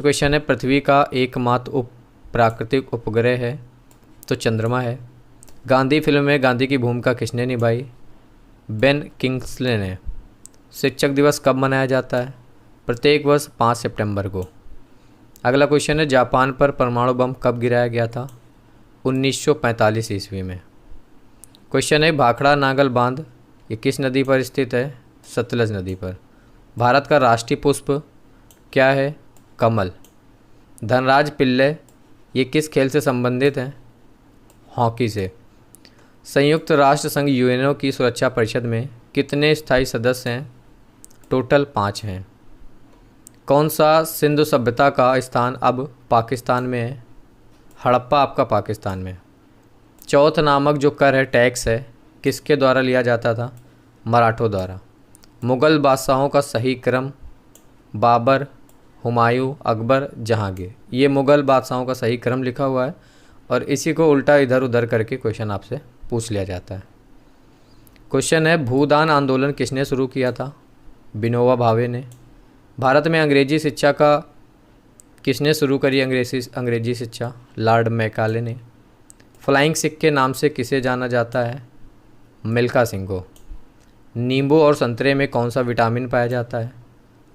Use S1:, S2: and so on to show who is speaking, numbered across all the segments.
S1: Question है, पृथ्वी का एकमात्र प्राकृतिक उपग्रह है तो चंद्रमा है। गांधी फिल्म में गांधी की भूमिका किसने निभाई? बेन किंग्सले ने। शिक्षक दिवस कब मनाया जाता है? प्रत्येक वर्ष 5 सितंबर को। अगला क्वेश्चन है, जापान पर परमाणु बम कब गिराया गया था? 1945 ईस्वी में। क्वेश्चन है, भाखड़ा नागल बांध ये किस नदी पर स्थित है? सतलज नदी पर। भारत का राष्ट्रीय पुष्प क्या है? कमल। धनराज पिल्ले ये किस खेल से संबंधित हैं? हॉकी से। संयुक्त राष्ट्र संघ यूएनओ की सुरक्षा परिषद में कितने स्थायी सदस्य हैं? टोटल 5 हैं। कौन सा सिंधु सभ्यता का स्थान अब पाकिस्तान में है? हड़प्पा आपका पाकिस्तान में। चौथ नामक जो कर है, टैक्स है, किसके द्वारा लिया जाता था? मराठों द्वारा। मुग़ल बादशाहों का सही क्रम? बाबर, हुमायूं, अकबर, जहांगीर। ये मुग़ल बादशाहों का सही क्रम लिखा हुआ है और इसी को उल्टा इधर उधर करके क्वेश्चन आपसे पूछ लिया जाता है। क्वेश्चन है, भूदान आंदोलन किसने शुरू किया था? विनोबा भावे ने। भारत में अंग्रेजी शिक्षा का किसने शुरू करी? अंग्रेजी शिक्षा लॉर्ड मैकाले ने। फ्लाइंग सिख के नाम से किसे जाना जाता है? मिल्खा सिंह को। नींबू और संतरे में कौन सा विटामिन पाया जाता है?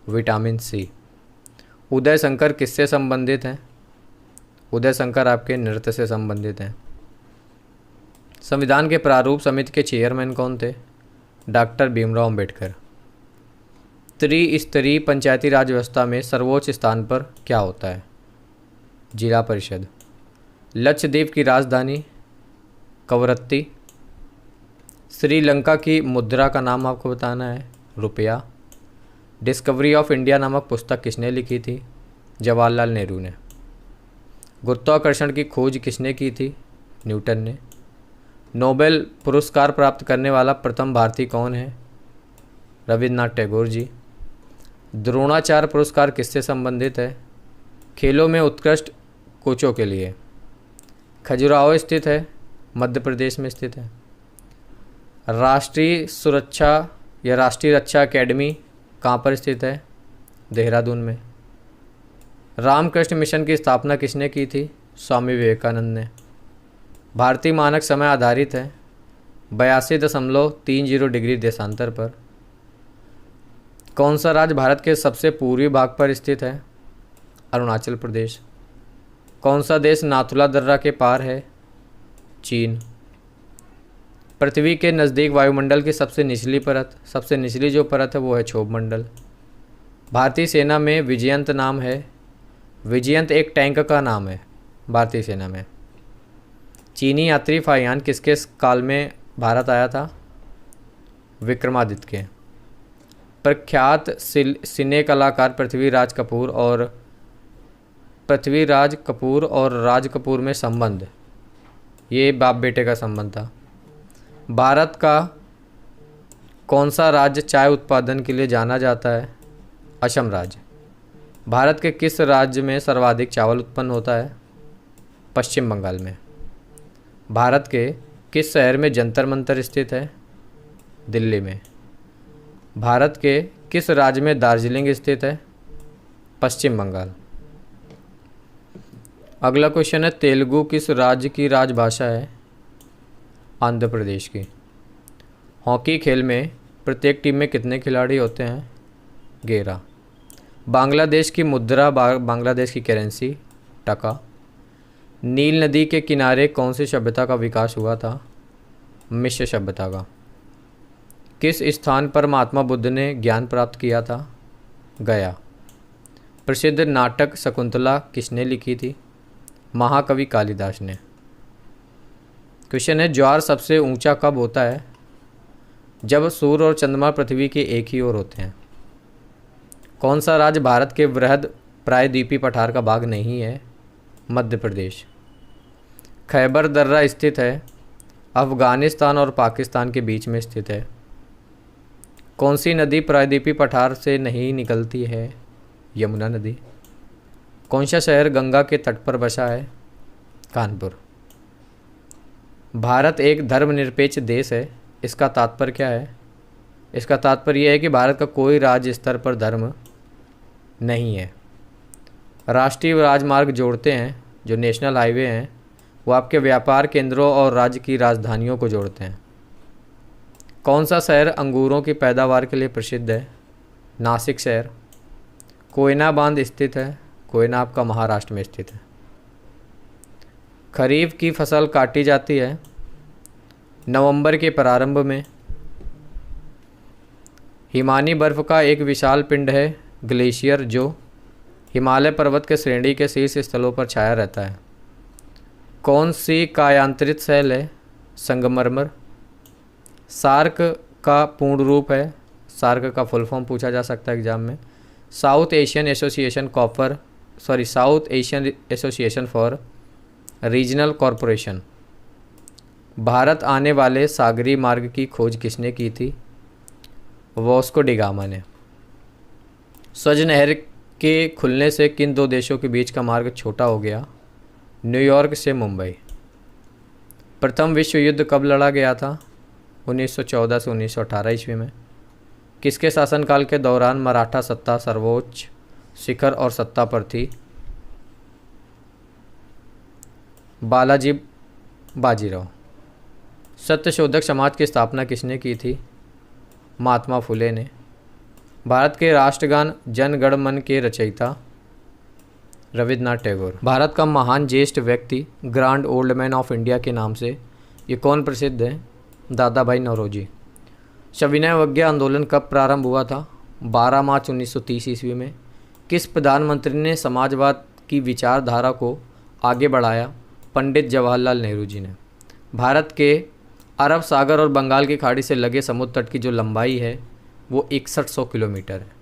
S1: Vitamin C. उदय शंकर किससे संबंधित हैं? उदय शंकर आपके नृत्य से संबंधित हैं। संविधान के प्रारूप समिति के चेयरमैन कौन थे? डॉक्टर भीमराव अंबेडकर। त्रिस्तरीय पंचायती राज व्यवस्था में सर्वोच्च स्थान पर क्या होता है? जिला परिषद। लक्षद्वीप की राजधानी? कवरत्ती। श्रीलंका की मुद्रा का नाम आपको बताना है? रुपया। डिस्कवरी ऑफ इंडिया नामक पुस्तक किसने लिखी थी? जवाहरलाल नेहरू ने। गुरुत्वाकर्षण की खोज किसने की थी? न्यूटन ने। नोबेल पुरस्कार प्राप्त करने वाला प्रथम भारतीय कौन है? रविन्द्रनाथ टैगोर जी। द्रोणाचार्य पुरस्कार किससे संबंधित है? खेलों में उत्कृष्ट कोचों के लिए। खजुराहो स्थित है? मध्य प्रदेश में स्थित है। राष्ट्रीय सुरक्षा या राष्ट्रीय रक्षा अकेडमी कहाँ पर स्थित है? देहरादून में। रामकृष्ण मिशन की स्थापना किसने की थी? स्वामी विवेकानंद ने। भारतीय मानक समय आधारित है 82.30 डिग्री देशांतर पर। कौन सा राज्य भारत के सबसे पूर्वी भाग पर स्थित है? अरुणाचल प्रदेश। कौन सा देश नाथुला दर्रा के पार है? चीन। पृथ्वी के नज़दीक वायुमंडल की सबसे निचली जो परत है वो है क्षोभ मंडल। भारतीय सेना में विजयंत नाम है? विजयंत एक टैंक का नाम है भारतीय सेना में। चीनी यात्री फाहियान किसके काल में भारत आया था? विक्रमादित्य के। प्रख्यात सिने कलाकार पृथ्वीराज कपूर और राज कपूर में संबंध, ये बाप बेटे का संबंध था। भारत का कौन सा राज्य चाय उत्पादन के लिए जाना जाता है? असम राज्य। भारत के किस राज्य में सर्वाधिक चावल उत्पन्न होता है? पश्चिम बंगाल में। भारत के किस शहर में जंतर मंतर स्थित है? दिल्ली में। भारत के किस राज्य में दार्जिलिंग स्थित है? पश्चिम बंगाल। अगला क्वेश्चन है, तेलुगु किस राज्य की राजभाषा है? आंध्र प्रदेश की। हॉकी खेल में प्रत्येक टीम में कितने खिलाड़ी होते हैं? 11। बांग्लादेश की मुद्रा, बांग्लादेश की करेंसी टका। नील नदी के किनारे कौन सी सभ्यता का विकास हुआ था? मिस्र सभ्यता का। किस स्थान पर महात्मा बुद्ध ने ज्ञान प्राप्त किया था? गया। प्रसिद्ध नाटक शकुंतला किसने लिखी थी? महाकवि कालिदास ने। क्वेश्चन है, ज्वार सबसे ऊंचा कब होता है? जब सूर्य और चंद्रमा पृथ्वी के एक ही ओर होते हैं। कौन सा राज्य भारत के वृहद प्रायद्वीपीय पठार का भाग नहीं है? मध्य प्रदेश। खैबर दर्रा स्थित है? अफगानिस्तान और पाकिस्तान के बीच में स्थित है। कौन सी नदी प्रायद्वीपीय पठार से नहीं निकलती है? यमुना नदी। कौन सा शहर गंगा के तट पर बसा है? कानपुर। भारत एक धर्मनिरपेक्ष देश है, इसका तात्पर्य क्या है? इसका तात्पर्य यह है कि भारत का कोई राज्य स्तर पर धर्म नहीं है। राष्ट्रीय राजमार्ग जोड़ते हैं, जो नेशनल हाईवे हैं वो आपके व्यापार केंद्रों और राज्य की राजधानियों को जोड़ते हैं। कौन सा शहर अंगूरों की पैदावार के लिए प्रसिद्ध है? नासिक शहर। कोयना बांध स्थित है, कोयना आपका महाराष्ट्र में स्थित है। खरीफ की फसल काटी जाती है नवंबर के प्रारंभ में। हिमानी बर्फ का एक विशाल पिंड है ग्लेशियर, जो हिमालय पर्वत के श्रेणी के शीर्ष स्थलों पर छाया रहता है। कौन सी कायांतरित शैल है? संगमरमर। सार्क का पूर्ण रूप है, सार्क का फुल फॉर्म पूछा जा सकता है एग्जाम में, south Asian association for regional corporation. Bharat आने वाले सागरी मार्ग की खोज किसने की थी? वास्को डी गामा ने। स्वज नहर के खुलने से किन दो देशों के बीच का मार्ग छोटा हो गया? न्यूयॉर्क से मुंबई। प्रथम विश्व युद्ध कब लड़ा गया था? 1914 से 1918 ईस्वी में। किसके शासनकाल के दौरान मराठा सत्ता सर्वोच्च शिखर और सत्ता पर थी? बालाजी बाजीराव। सत्यशोधक समाज की स्थापना किसने की थी? महात्मा फुले ने। भारत के राष्ट्रगान जन गण मन के रचयिता रविन्द्रनाथ टैगोर। भारत का महान ज्येष्ठ व्यक्ति grand old man of India के नाम से ये कौन प्रसिद्ध है? दादा भाई नौरोजी। सविनय अवज्ञा आंदोलन कब प्रारंभ हुआ था? 12 मार्च 1930 ईस्वी में। किस प्रधानमंत्री ने समाजवाद की विचारधारा को आगे बढ़ाया? पंडित जवाहरलाल नेहरू जी ने। भारत के अरब सागर और बंगाल की खाड़ी से लगे समुद्र तट की जो लंबाई है वो 6100 किलोमीटर है।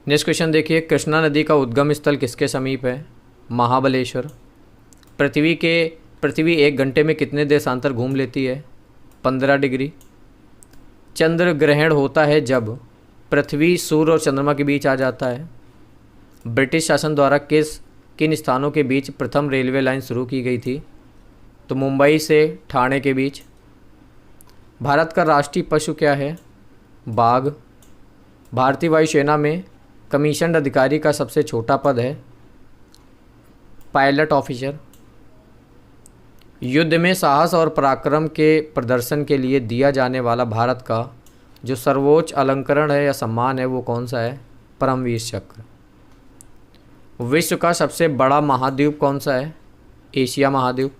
S1: नेक्स्ट क्वेश्चन देखिए, कृष्णा नदी का उद्गम स्थल किसके समीप है? महाबलेश्वर। पृथ्वी 1 घंटे में कितने देशांतर घूम लेती है? 15 डिग्री। चंद्र ग्रहण होता है जब पृथ्वी, सूर्य और चंद्रमा के बीच आ जाता है। ब्रिटिश शासन द्वारा किन स्थानों के बीच प्रथम रेलवे लाइन शुरू की गई थी? तो मुंबई से ठाणे के बीच। भारत का राष्ट्रीय पशु क्या है? बाघ। भारतीय वायुसेना में कमीशन्ड अधिकारी का सबसे छोटा पद है पायलट ऑफिसर। युद्ध में साहस और पराक्रम के प्रदर्शन के लिए दिया जाने वाला भारत का जो सर्वोच्च अलंकरण है या सम्मान है वो कौन सा है? परमवीर चक्र। विश्व का सबसे बड़ा महाद्वीप कौन सा है? एशिया महाद्वीप।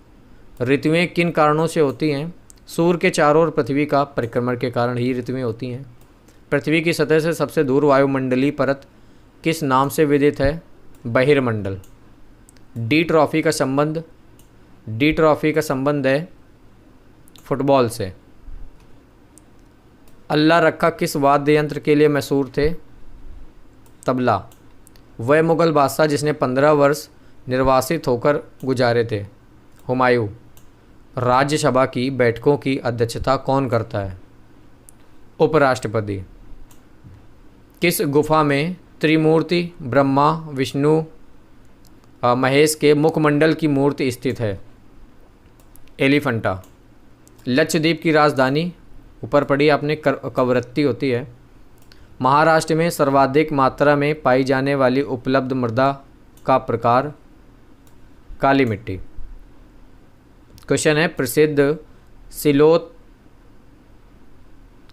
S1: ऋतुएं किन कारणों से होती हैं? सूर्य के चारों ओर पृथ्वी का परिक्रमण के कारण ही ऋतुएं होती हैं। पृथ्वी की सतह से सबसे दूर वायुमंडलीय परत किस नाम से विदित है? बहिर्मंडल। डी ट्रॉफी का संबंध है फुटबॉल से। अल्लाह रखा किस वाद्य यंत्र के लिए मशहूर थे? तबला। वह मुगल बादशाह जिसने 15 वर्ष निर्वासित होकर गुजारे थे? हुमायूं। राज्यसभा की बैठकों की अध्यक्षता कौन करता है? उपराष्ट्रपति। किस गुफा में त्रिमूर्ति ब्रह्मा विष्णु महेश के मुखमंडल की मूर्ति स्थित है? एलिफेंटा। लक्षद्वीप की राजधानी ऊपर पड़ी आपने कवरत्ती होती है। महाराष्ट्र में सर्वाधिक मात्रा में पाई जाने वाली उपलब्ध मृदा का प्रकार? काली मिट्टी। क्वेश्चन है, प्रसिद्ध सिलोत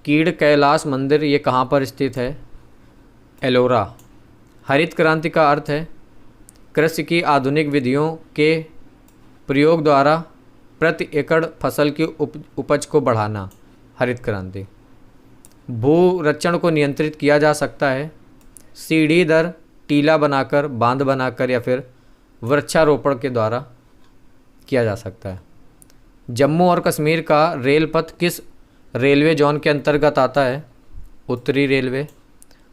S1: कीड़ कैलाश मंदिर ये कहाँ पर स्थित है? एलोरा। हरित क्रांति का अर्थ है कृषि की आधुनिक विधियों के प्रयोग द्वारा प्रति एकड़ फसल की उपज को बढ़ाना, हरित क्रांति। भूरक्षण को नियंत्रित किया जा सकता है सीढ़ी दर, टीला बनाकर, बांध बनाकर या फिर वृक्षारोपण के द्वारा किया जा सकता है। जम्मू और कश्मीर का रेल पथ किस रेलवे जोन के अंतर्गत आता है? उत्तरी रेलवे।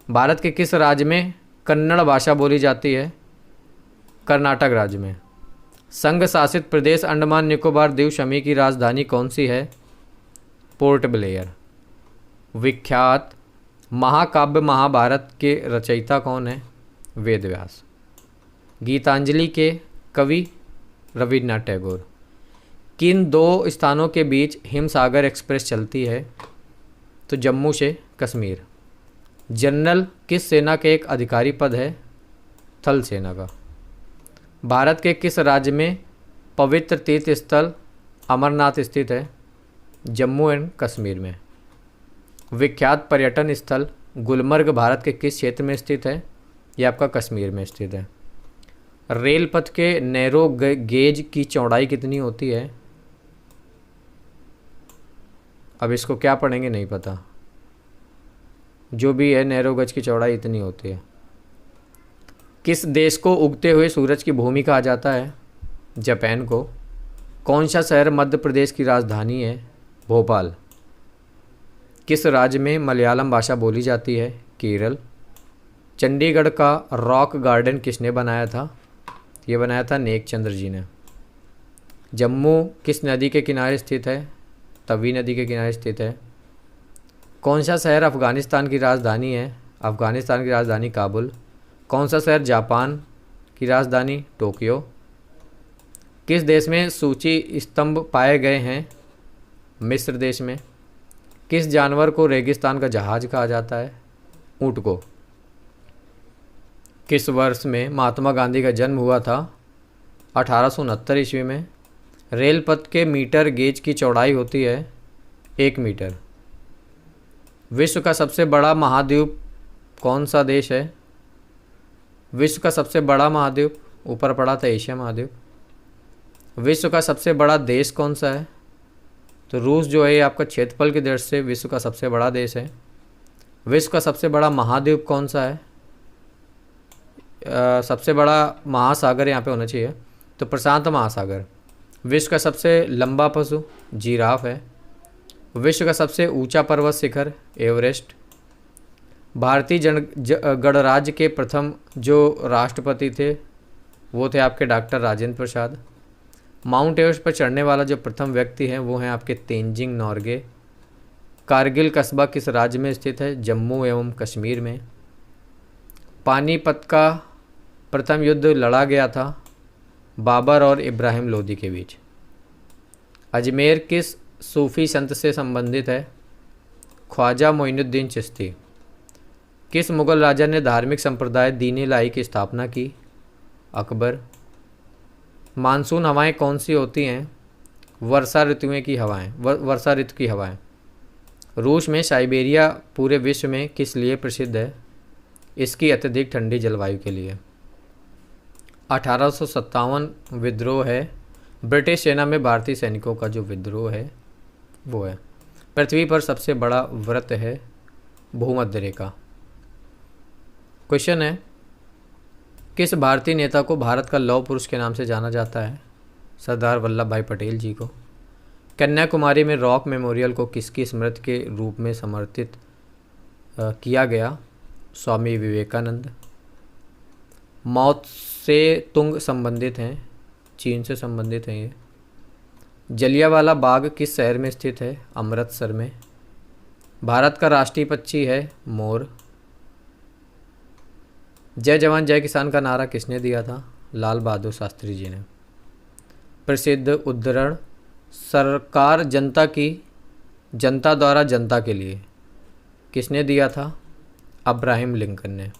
S1: भारत के किस राज्य में कन्नड़ भाषा बोली जाती है? कर्नाटक राज्य में। संघ शासित प्रदेश अंडमान निकोबार द्वीप समूह की राजधानी कौन सी है? Port Blair. विख्यात महाकाव्य महाभारत के रचयिता कौन है? वेद व्यास। गीतांजलि के कवि रविन्द्रनाथ टैगोर। किन दो स्थानों के बीच हिमसागर एक्सप्रेस चलती है? तो जम्मू से कश्मीर। जनरल किस सेना के एक अधिकारी पद है? थल सेना का। भारत के किस राज्य में पवित्र तीर्थ स्थल अमरनाथ स्थित है? जम्मू एंड कश्मीर में। विख्यात पर्यटन स्थल गुलमर्ग भारत के किस क्षेत्र में स्थित है? ये आपका कश्मीर में स्थित है। रेल पथ के नैरो गेज की चौड़ाई कितनी होती है? अब इसको क्या पढ़ेंगे नहीं पता, जो भी है नैरो गज की चौड़ाई इतनी होती है। किस देश को उगते हुए सूरज की भूमि कहा जाता है? जापान को। कौन सा शहर मध्य प्रदेश की राजधानी है? भोपाल। किस राज्य में मलयालम भाषा बोली जाती है? केरल। चंडीगढ़ का रॉक गार्डन किसने बनाया था? ये बनाया था नेक चंद्र जी ने। जम्मू किस नदी के किनारे स्थित है? तवी नदी के किनारे स्थित है। कौन सा शहर अफ़गानिस्तान की राजधानी है? अफ़गानिस्तान की राजधानी काबुल। कौन सा शहर जापान की राजधानी? टोक्यो। किस देश में सूची स्तंभ पाए गए हैं? मिस्र देश में। किस जानवर को रेगिस्तान का जहाज कहा जाता है? ऊँट को। किस वर्ष में महात्मा गांधी का जन्म हुआ था? 1869 ईस्वी में। रेल पथ के मीटर गेज की चौड़ाई होती है 1 मीटर। विश्व का सबसे बड़ा महाद्वीप कौन सा देश है? विश्व का सबसे बड़ा महाद्वीप ऊपर पड़ा था एशिया महाद्वीप। विश्व का सबसे बड़ा देश कौन सा है? तो रूस जो है ये आपका क्षेत्रफल की दृष्टि से विश्व का सबसे बड़ा देश है। विश्व का सबसे बड़ा महाद्वीप कौन सा है? सबसे बड़ा महासागर यहाँ पे होना चाहिए, तो प्रशांत महासागर। विश्व का सबसे लंबा पशु जिराफ है। विश्व का सबसे ऊंचा पर्वत शिखर एवरेस्ट। भारतीय गणराज्य के प्रथम जो राष्ट्रपति थे वो थे आपके doctor Rajendra Prasad. Mount Everest पर चढ़ने वाला जो प्रथम व्यक्ति है वो हैं आपके तेंजिंग नॉर्गे। कारगिल कस्बा किस राज्य में स्थित है? जम्मू एवं कश्मीर में। पानीपत का प्रथम युद्ध लड़ा गया था बाबर और इब्राहिम लोदी के बीच। अजमेर किस सूफी संत से संबंधित है? ख्वाजा मोइनुद्दीन चिश्ती। किस मुग़ल राजा ने धार्मिक संप्रदाय दीन इलाही की स्थापना की? अकबर। मानसून हवाएं कौन सी होती हैं? वर्षा ऋतु की हवाएं। रूस में साइबेरिया पूरे विश्व में किस लिए प्रसिद्ध है? इसकी अत्यधिक ठंडी जलवायु के लिए। 1857 विद्रोह है ब्रिटिश सेना में भारतीय सैनिकों का जो विद्रोह है वो है। पृथ्वी पर सबसे बड़ा वृत्त है भूमध्य रेखा। क्वेश्चन है, किस भारतीय नेता को भारत का लौह पुरुष के नाम से जाना जाता है? सरदार वल्लभ भाई पटेल जी को। कन्याकुमारी में रॉक मेमोरियल को किसकी स्मृति के रूप में समर्पित किया गया? स्वामी विवेकानंद। मौत से तुंग संबंधित हैं, चीन से संबंधित हैं ये। जलियांवाला बाग किस शहर में स्थित है? अमृतसर में। भारत का राष्ट्रीय पक्षी है मोर। जय जवान जय किसान का नारा किसने दिया था? लाल बहादुर शास्त्री जी ने। प्रसिद्ध उद्धरण सरकार जनता की, जनता द्वारा जनता के लिए किसने दिया था? अब्राहम लिंकन ने।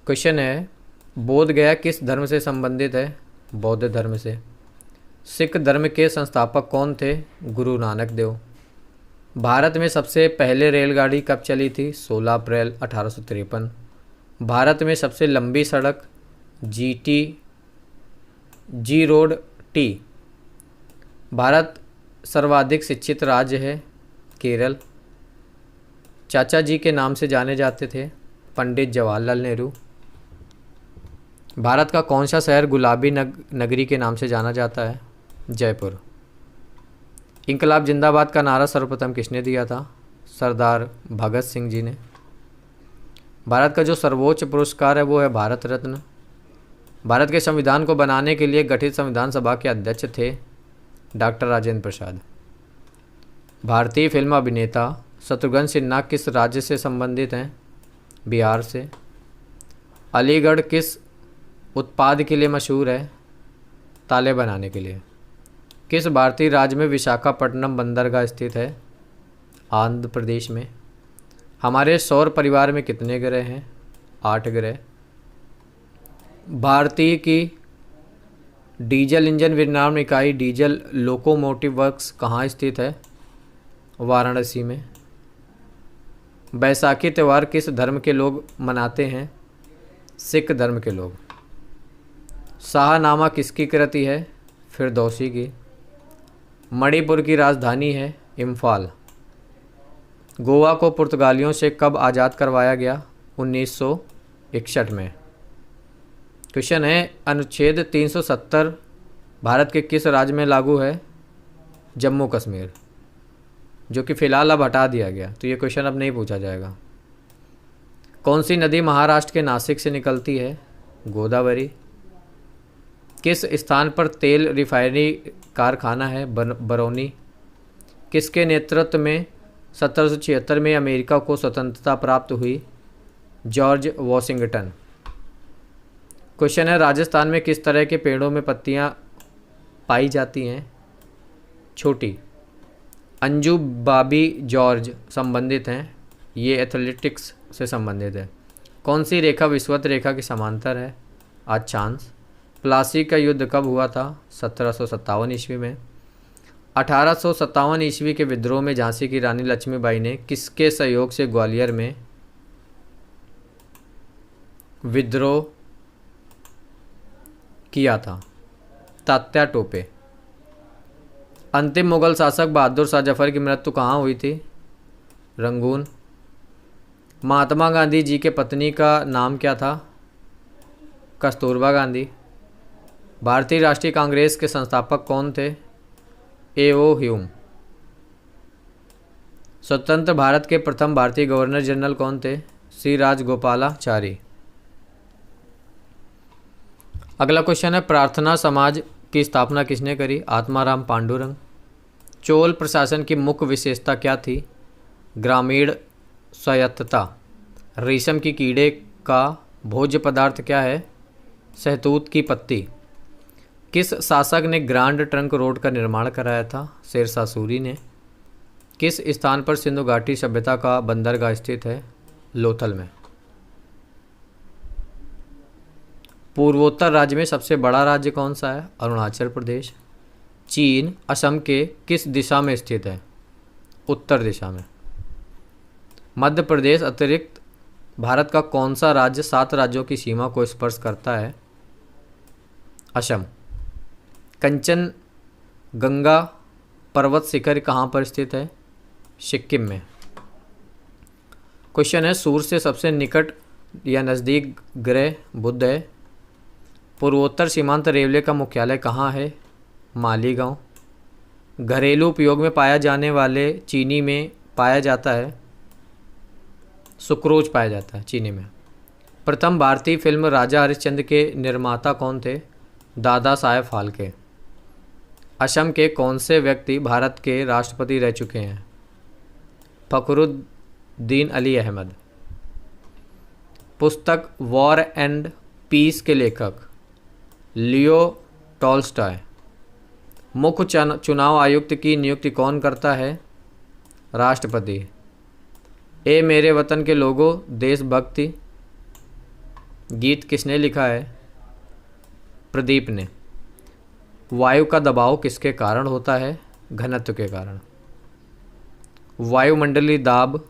S1: क्वेश्चन है, बोध गया किस धर्म से संबंधित है? बौद्ध धर्म से। सिख धर्म के संस्थापक कौन थे? गुरु नानक देव। भारत में सबसे पहले रेलगाड़ी कब चली थी? 16 अप्रैल 1853। भारत में सबसे लंबी सड़क जी रोड टी। भारत सर्वाधिक शिक्षित राज्य है केरल। चाचा जी के नाम से जाने जाते थे पंडित जवाहरलाल नेहरू। भारत का कौन सा शहर गुलाबी नगरी के नाम से जाना जाता है? जयपुर। इंकलाब जिंदाबाद का नारा सर्वप्रथम किसने दिया था? सरदार भगत सिंह जी ने। भारत का जो सर्वोच्च पुरस्कार है वो है भारत रत्न। भारत के संविधान को बनाने के लिए गठित संविधान सभा के अध्यक्ष थे डॉक्टर राजेंद्र प्रसाद। भारतीय फिल्म अभिनेता शत्रुघ्न सिन्हा किस राज्य से संबंधित हैं? बिहार से। अलीगढ़ किस उत्पाद के लिए मशहूर है? ताले बनाने के लिए। किस भारतीय राज्य में विशाखापट्टनम बंदरगाह स्थित है? आंध्र प्रदेश में। हमारे सौर परिवार में कितने ग्रह हैं? 8 ग्रह। भारतीय की डीजल इंजन विनिर्माण इकाई डीजल लोकोमोटिव वर्क्स कहाँ स्थित है? वाराणसी में। बैसाखी त्यौहार किस धर्म के लोग मनाते हैं? सिख धर्म के लोग। शाहनामा किसकी कृति है? फिरदौसी की। मणिपुर की राजधानी है इम्फाल। गोवा को पुर्तगालियों से कब आज़ाद करवाया गया? 1961 में। क्वेश्चन है, अनुच्छेद 370 भारत के किस राज्य में लागू है? जम्मू कश्मीर, जो कि फ़िलहाल अब हटा दिया गया, तो ये क्वेश्चन अब नहीं पूछा जाएगा। कौन सी नदी महाराष्ट्र के नासिक से निकलती है? गोदावरी। किस स्थान पर तेल रिफाइनरी कारखाना है? बरौनी। किसके नेतृत्व में 1776 में अमेरिका को स्वतंत्रता प्राप्त हुई? George Washington. क्वेश्चन है, राजस्थान में किस तरह के पेड़ों में पत्तियां पाई जाती हैं? छोटी। अंजू बाबी जॉर्ज संबंधित हैं, ये एथलेटिक्स से संबंधित है। कौन सी रेखा विषुवत रेखा के समांतर है? अक्षांश। प्लासी का युद्ध कब हुआ था? 1757 ईस्वी में। 1857 ईस्वी के विद्रोह में झांसी की रानी लक्ष्मीबाई ने किसके सहयोग से ग्वालियर में विद्रोह किया था? तात्या टोपे। अंतिम मुगल शासक बहादुर शाह जफर की मृत्यु कहाँ हुई थी? रंगून। महात्मा गांधी जी के पत्नी का नाम क्या था? कस्तूरबा गांधी। भारतीय राष्ट्रीय कांग्रेस के संस्थापक कौन थे? ए.ओ. ह्यूम। स्वतंत्र भारत के प्रथम भारतीय गवर्नर जनरल कौन थे? श्री राजगोपालाचारी। अगला क्वेश्चन है, प्रार्थना समाज की स्थापना किसने करी? आत्माराम पांडुरंग। चोल प्रशासन की मुख्य विशेषता क्या थी? ग्रामीण स्वायत्तता। रेशम की कीड़े का भोज्य पदार्थ क्या है? शहतूत की पत्ती। किस शासक ने ग्रांड ट्रंक रोड का निर्माण कराया था? शेरशाह सूरी ने। किस स्थान पर सिंधु घाटी सभ्यता का बंदरगाह स्थित है? लोथल में। पूर्वोत्तर राज्य में सबसे बड़ा राज्य कौन सा है? अरुणाचल प्रदेश। चीन असम के किस दिशा में स्थित है? उत्तर दिशा में। मध्य प्रदेश अतिरिक्त भारत का कौन सा राज्य 7 राज्यों की सीमा को स्पर्श करता है? असम। कंचन गंगा पर्वत शिखर कहाँ पर स्थित है? सिक्किम में। क्वेश्चन है, सूर्य से सबसे निकट या नज़दीक ग्रह बुध है। पूर्वोत्तर सीमांत रेलवे का मुख्यालय कहाँ है? मालीगांव। घरेलू उपयोग में पाया जाने वाले चीनी में पाया जाता है सुक्रोज पाया जाता है चीनी में। प्रथम भारतीय फिल्म राजा हरिश्चंद्र के निर्माता कौन थे? दादा साहेब फाल्के। असम के कौन से व्यक्ति भारत के राष्ट्रपति रह चुके हैं? फखरुद्दीन अली अहमद। पुस्तक वॉर एंड पीस के लेखक लियो टॉल्स्टॉय। मुख्य चुनाव आयुक्त की नियुक्ति कौन करता है? राष्ट्रपति। ए मेरे वतन के लोगों देशभक्ति गीत किसने लिखा है? प्रदीप ने। वायु का दबाव किसके कारण होता है? घनत्व के कारण। वायुमंडलीय दाब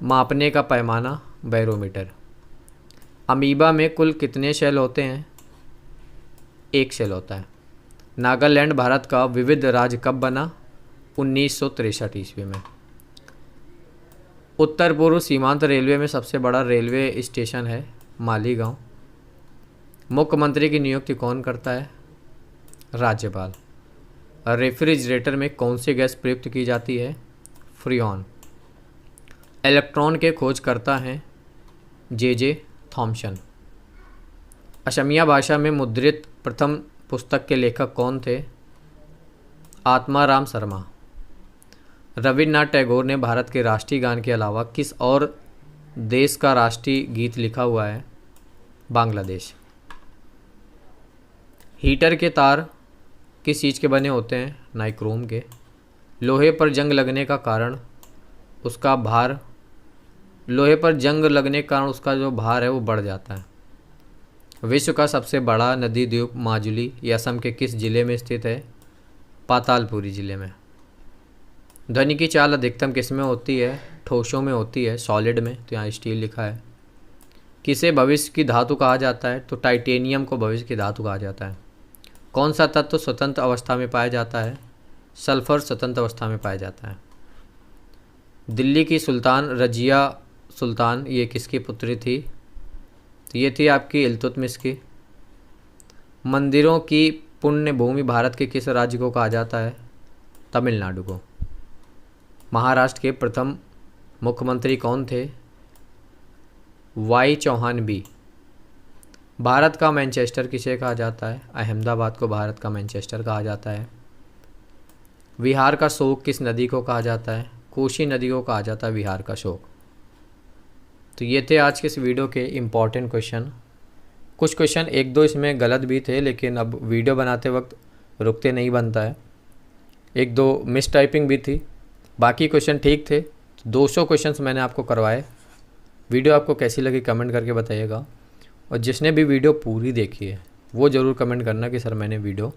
S1: मापने का पैमाना बैरोमीटर। अमीबा में कुल कितने शेल होते हैं? 1 शेल होता है। नागालैंड भारत का विविध राज्य कब बना? 1963 ईस्वी में। उत्तर पूर्व सीमांत रेलवे में सबसे बड़ा रेलवे स्टेशन है मालीगांव। मुख्यमंत्री की नियुक्ति कौन करता है? राज्यपाल। रेफ्रिजरेटर में कौन सी गैस प्रयुक्त की जाती है? फ्रियॉन। इलेक्ट्रॉन के खोजकर्ता हैं जे थॉम्सन। असमिया भाषा में मुद्रित प्रथम पुस्तक के लेखक कौन थे? आत्माराम शर्मा। रविन्द्रनाथ टैगोर ने भारत के राष्ट्रीय गान के अलावा किस और देश का राष्ट्रीय गीत लिखा हुआ है? बांग्लादेश। हीटर के तार किस चीज़ के बने होते हैं? नाइक्रोम के। लोहे पर जंग लगने का कारण उसका भार लोहे पर जंग लगने के कारण उसका जो भार है वो बढ़ जाता है। विश्व का सबसे बड़ा नदी द्वीप माजुली ये असम के किस जिले में स्थित है? पातालपुरी जिले में। ध्वनि की चाल अधिकतम किस में होती है? ठोसों में होती है, सॉलिड में, तो यहाँ स्टील लिखा है। किसे भविष्य की धातु कहा जाता है? तो टाइटेनियम को भविष्य की धातु कहा जाता है। कौन सा तत्व स्वतंत्र अवस्था में पाया जाता है? सल्फर स्वतंत्र अवस्था में पाया जाता है। दिल्ली की सुल्तान रजिया सुल्तान ये किसकी पुत्री थी? तो ये थी आपकी इल्तुतमिश की। मंदिरों की पुण्य भूमि भारत के किस राज्य को कहा जाता है? तमिलनाडु को। महाराष्ट्र के प्रथम मुख्यमंत्री कौन थे? Y Chauhan B. भारत का मैनचेस्टर किसे कहा जाता है? अहमदाबाद को भारत का मैनचेस्टर कहा जाता है। बिहार का शोक किस नदी को कहा जाता है? कोसी नदी को कहा जाता है बिहार का शोक। तो ये थे आज के इस वीडियो के इम्पॉर्टेंट क्वेश्चन। कुछ क्वेश्चन एक दो इसमें गलत भी थे, लेकिन अब वीडियो बनाते वक्त रुकते नहीं बनता है। एक दो मिस टाइपिंग भी थी, बाकी क्वेश्चन ठीक थे। 200 क्वेश्चंस मैंने आपको करवाए। वीडियो आपको कैसी लगी कमेंट करके बताइएगा, और जिसने भी वीडियो पूरी देखी है वो ज़रूर कमेंट करना कि सर मैंने वीडियो